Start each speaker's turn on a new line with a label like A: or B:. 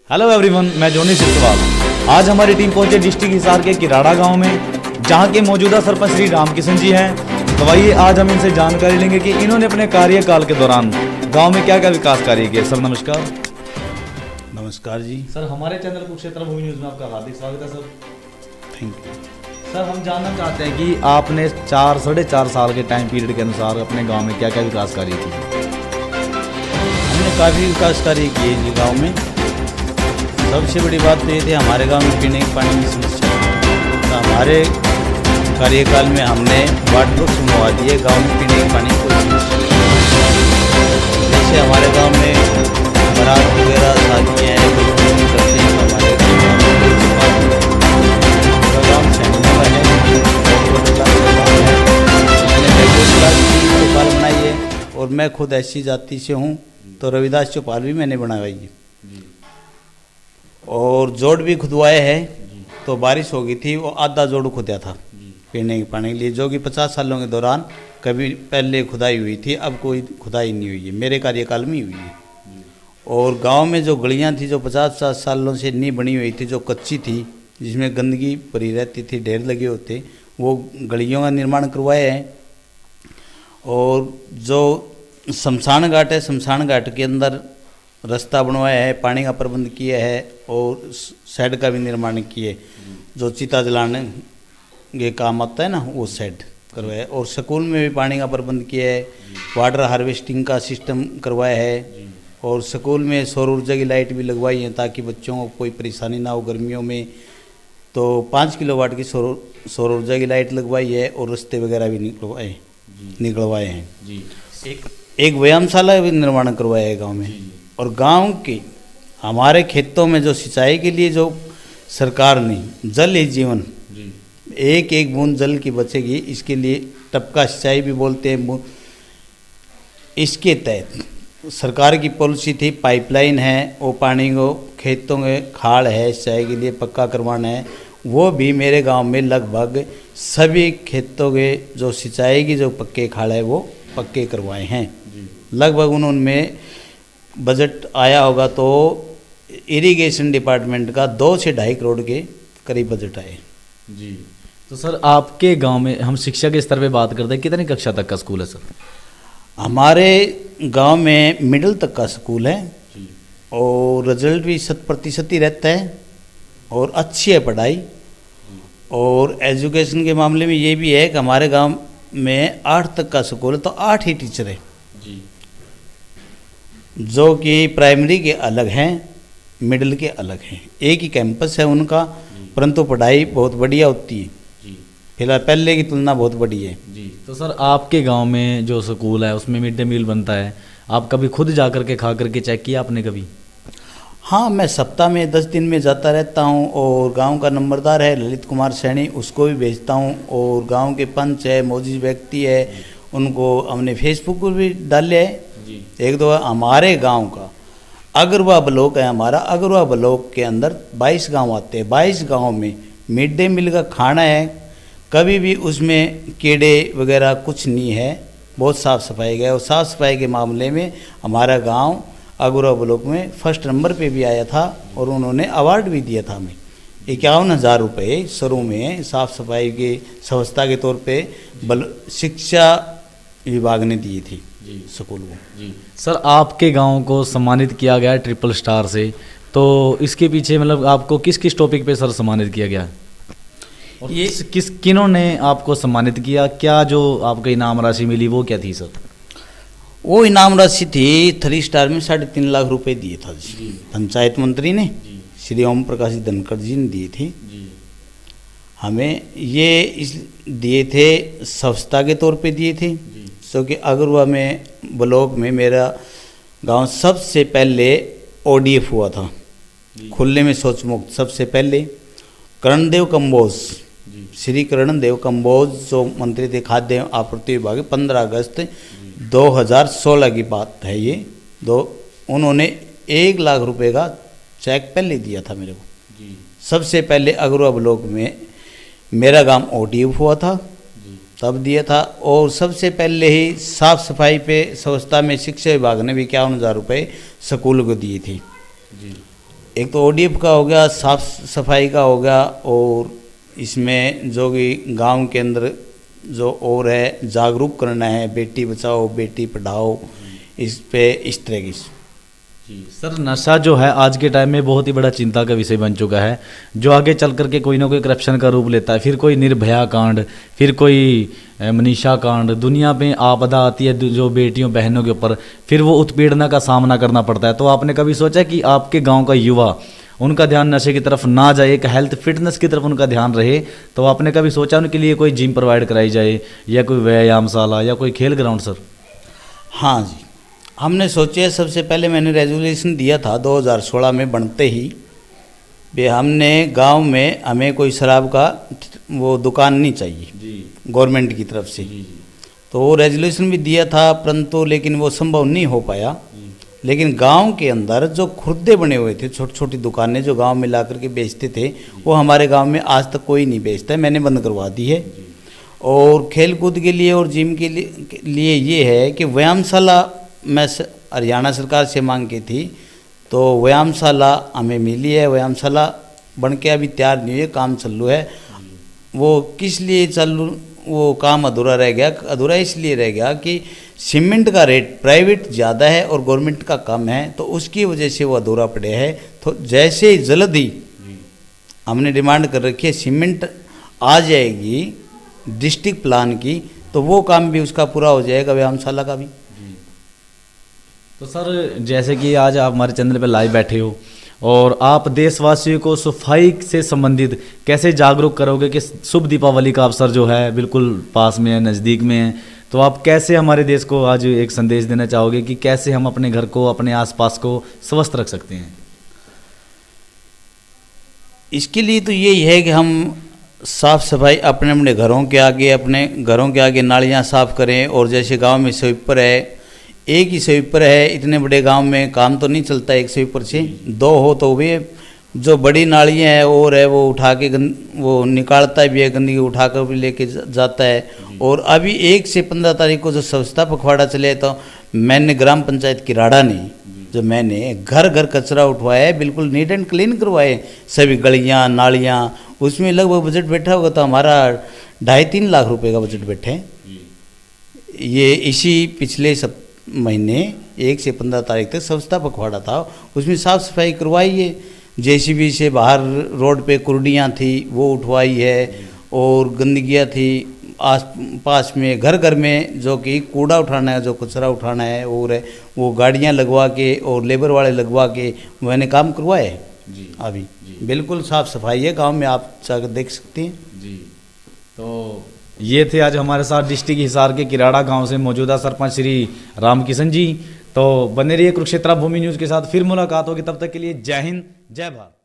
A: Hello everyone, मैं जोनी सिरसवाल। आज हमारी टीम पहुंचे डिस्ट्रिक्ट हिसार के किराड़ा गांव में, जहां के मौजूदा सरपंच श्री रामकिशन जी हैं। तो आइए आज हम इनसे जानकारी लेंगे कि इन्होंने अपने कार्यकाल के दौरान गांव में क्या क्या विकास कार्य किए। सर नमस्कार।
B: नमस्कार जी।
A: सर हमारे चैनल कुरुक्षेत्र भूमि न्यूज़ में आपका हार्दिक स्वागत है सर।
B: Thank you.
A: सर हम जानना चाहते हैं कि आपने 4-4.5 साल के टाइम पीरियड के अनुसार अपने गाँव में क्या क्या विकास कार्य किए।
B: हमने काफ़ी विकास कार्य किए जी गाँव में। सबसे बड़ी बात तो ये थी हमारे गांव में पीने के पानी की समस्या है। तो हमारे कार्यकाल में हमने वाटर वर्क्स बनवा दिए। गांव में पीने के पानी की कोई समस्या नहीं। जैसे हमारे गांव में बारात वगैरह शादियाँ हैं, कुछ करते हैं, तो हमारे गाँव सैनिकों का है। मैंने रविदास की चौपाल बनाई है और मैं खुद ऐसी जाति से हूँ, तो रविदास चौपाल भी मैंने बनवाई है। और जोड़ भी खुदवाए हैं। तो बारिश हो गई थी, वो आधा जोड़ खुदा था पीने के पानी के लिए, जो कि 50 सालों के दौरान कभी पहले खुदाई हुई थी, अब कोई खुदाई नहीं हुई है, मेरे कार्यकाल में ही हुई है। और गांव में जो गलियां थी जो 50 सालों से नहीं बनी हुई थी, जो कच्ची थी, जिसमें गंदगी भरी रहती थी, ढेर लगे होते, वो गलियों का निर्माण करवाए हैं। और जो शमशान घाट है, शमशान घाट के अंदर रास्ता बनवाया है, पानी का प्रबंध किया है और शेड का भी निर्माण किए, जो चिता जलाने के काम आता है ना, वो शेड करवाया है। और स्कूल में भी पानी का प्रबंध किया है, वाटर हार्वेस्टिंग का सिस्टम करवाया है। और स्कूल में सौर ऊर्जा की लाइट भी लगवाई है, ताकि बच्चों को कोई परेशानी ना हो गर्मियों में। तो 5 किलोवाट की सौर ऊर्जा की लाइट लगवाई है और रास्ते वगैरह भी निकलवाए हैं। एक व्यायामशाला भी निर्माण करवाया है गाँव में। और गांव के हमारे खेतों में जो सिंचाई के लिए जो सरकार ने जल ही जीवन, एक एक बूंद जल की बचेगी, इसके लिए टपका सिंचाई भी बोलते हैं। इसके तहत सरकार की पॉलिसी थी, पाइपलाइन है, वो पानी को खेतों में खाड़ है, सिंचाई के लिए पक्का करवाना है। वो भी मेरे गांव में लगभग सभी खेतों के जो सिंचाई की जो पक्के खाड़ है, वो पक्के करवाए हैं। लगभग उनमें बजट आया होगा तो इरिगेशन डिपार्टमेंट का 2 से 2.5 करोड़ के करीब बजट आए
A: जी। तो सर आपके गांव में हम शिक्षा के स्तर पे बात करते हैं, कितनी कक्षा तक का स्कूल है सर?
B: हमारे गांव में मिडिल तक का स्कूल है जी। और रिजल्ट भी 100% ही रहता है और अच्छी है पढ़ाई। और एजुकेशन के मामले में ये भी है कि हमारे गांव में 8 तक का स्कूल है, तो 8 ही टीचर है जी, जो कि प्राइमरी के अलग हैं, मिडिल के अलग हैं। एक ही कैंपस है उनका, परंतु पढ़ाई बहुत बढ़िया होती है जी। फिलहाल पहले की तुलना बहुत बड़ी है जी।
A: तो सर आपके गांव में जो स्कूल है उसमें मिड डे मील बनता है, आप कभी खुद जा कर के खा करके चेक किया आपने कभी?
B: हाँ, मैं सप्ताह में 10 दिन में जाता रहता हूँ। और गांव का नंबरदार है ललित कुमार सैनी, उसको भी भेजता हूँ। और गांव के पंच है, मौजूद व्यक्ति है, उनको हमने फेसबुक पर भी डाले है। एक दो हमारे गांव का अगरवा ब्लॉक है, हमारा अगरवा ब्लॉक के अंदर 22 गांव आते हैं। 22 गांव में मिड डे मील का खाना है, कभी भी उसमें कीड़े वगैरह कुछ नहीं है, बहुत साफ़ सफाई है। और साफ़ सफाई के मामले में हमारा गांव अगरवा ब्लॉक में फर्स्ट नंबर पे भी आया था और उन्होंने अवार्ड भी दिया था हमें। 51,000 रुपये शुरू में साफ़ सफाई की व्यवस्था के तौर पर शिक्षा विभाग ने दिए थी स्कूल को जी।
A: सर आपके गांव को सम्मानित किया गया है ट्रिपल स्टार से, तो इसके पीछे मतलब आपको किस किस टॉपिक पे सर सम्मानित किया गया? और ये किन्हों ने आपको सम्मानित किया? क्या जो आपको इनाम राशि मिली वो क्या थी सर?
B: वो इनाम राशि थी 3 स्टार में 3.5 लाख रुपए दिए था जी। पंचायत मंत्री ने श्री ओम प्रकाश धनखड़ जी ने दिए थे जी। हमें ये इस दिए थे स्वच्छता के तौर पे दिए थे, क्योंकि अगरवा में ब्लॉक में मेरा गांव सबसे पहले ODF हुआ था, खुले में शौच मुक्त। सबसे पहले करणदेव कंबोज, श्री करणदेव कंबोज जो मंत्री थे खाद्य आपूर्ति विभाग, 15 अगस्त 2016 की बात है ये। उन्होंने 1 लाख रुपए का चेक पहले दिया था मेरे को जी। सबसे पहले अगरवा ब्लॉक में मेरा गांव ODF हुआ था, तब दिया था। और सबसे पहले ही साफ़ सफाई पे स्वच्छता में शिक्षा विभाग ने भी 51,000 रुपये स्कूल को दिए थे जी। एक तो ODF का हो गया, साफ सफाई का हो गया, और इसमें जो कि गांव के अंदर जो और है जागरूक करना है, बेटी बचाओ बेटी पढ़ाओ, इस पे इस तरह की।
A: सर नशा जो है आज के टाइम में बहुत ही बड़ा चिंता का विषय बन चुका है, जो आगे चल करके कोई ना कोई करप्शन का रूप लेता है, फिर कोई निर्भया कांड, फिर कोई मनीषा कांड, दुनिया में आपदा आती है जो बेटियों बहनों के ऊपर, फिर वो उत्पीड़ना का सामना करना पड़ता है। तो आपने कभी सोचा कि आपके गांव का युवा, उनका ध्यान नशे की तरफ ना जाए, एक हेल्थ फिटनेस की तरफ उनका ध्यान रहे, तो आपने कभी सोचा उनके लिए कोई जिम प्रोवाइड कराई जाए या कोई व्यायामशाला या कोई खेल ग्राउंड? सर
B: हाँ जी, हमने सोचे। सबसे पहले मैंने रेजोल्यूशन दिया था 2016 में बनते ही, भी हमने गांव में हमें कोई शराब का वो दुकान नहीं चाहिए गवर्नमेंट की तरफ से। तो वो रेजोल्यूशन भी दिया था, परंतु लेकिन वो संभव नहीं हो पाया। लेकिन गांव के अंदर जो खुर्दे बने हुए थे, छोटी छोटी दुकानें जो गांव में ला करके बेचते थे, वो हमारे गांव में आज तक कोई नहीं बेचता है, मैंने बंद करवा दी है। और खेल कूद के लिए और जिम के लिए ये है कि व्यायामशाला मैं हरियाणा सरकार से मांग की थी, तो व्यायामशाला हमें मिली है। व्यायामशाला बन के अभी तैयार नहीं है, काम चालू है। वो किस लिए चालू, वो काम अधूरा रह गया? अधूरा इसलिए रह गया कि सीमेंट का रेट प्राइवेट ज़्यादा है और गवर्नमेंट का कम है, तो उसकी वजह से वो अधूरा पड़े है। तो जैसे ही जल्द ही हमने डिमांड कर रखी है, सीमेंट आ जाएगी डिस्ट्रिक्ट प्लान की, तो वो काम भी उसका पूरा हो जाएगा, व्यायामशाला का भी।
A: तो सर जैसे कि आज आप हमारे चैनल पे लाइव बैठे हो और आप देशवासियों को सफाई से संबंधित कैसे जागरूक करोगे कि शुभ दीपावली का अवसर जो है बिल्कुल पास में है, नज़दीक में है, तो आप कैसे हमारे देश को आज एक संदेश देना चाहोगे कि कैसे हम अपने घर को, अपने आसपास को स्वस्थ रख सकते हैं?
B: इसके लिए तो यही है कि हम साफ सफाई अपने अपने घरों के आगे नालियाँ साफ करें। और जैसे गांव में स्वीपर है, एक ही स्वीपर है, इतने बड़े गांव में काम तो नहीं चलता एक स्वीपर से, दो हो तो भी जो बड़ी नालियाँ हैं और है वो उठा के वो निकालता भी है, गंदगी उठा कर भी लेके जाता है। और अभी 1 से 15 तारीख को जो स्वच्छता पखवाड़ा चले, तो मैंने ग्राम पंचायत किराड़ा ने जो मैंने घर घर कचरा उठवाया है, बिल्कुल नीट एंड क्लीन करवाए सभी गलियाँ नालियाँ। उसमें लगभग बजट बैठा होगा तो हमारा 2.5-3 लाख रुपए का बजट बैठे हैं। ये इसी पिछले महीने 1 से 15 तारीख तक स्वच्छता पखवाड़ा था, उसमें साफ सफाई करवाई है। JCB से बाहर रोड पे कुर्डियाँ थी वो उठवाई है, और गंदगियाँ थी आस पास में घर घर में जो कि कूड़ा उठाना है, जो कचरा उठाना है, और है वो गाड़ियाँ लगवा के और लेबर वाले लगवा के मैंने काम करवाए जी। अभी जी। बिल्कुल साफ़ सफाई है गांव में, आप जाकर देख सकते हैं जी।
A: तो ये थे आज हमारे साथ डिस्ट्रिक्ट हिसार के किराड़ा गांव से मौजूदा सरपंच श्री रामकिशन जी। तो बने रहिए कुरुक्षेत्र भूमि न्यूज़ के साथ, फिर मुलाकात होगी, तब तक के लिए जय हिंद जय भारत।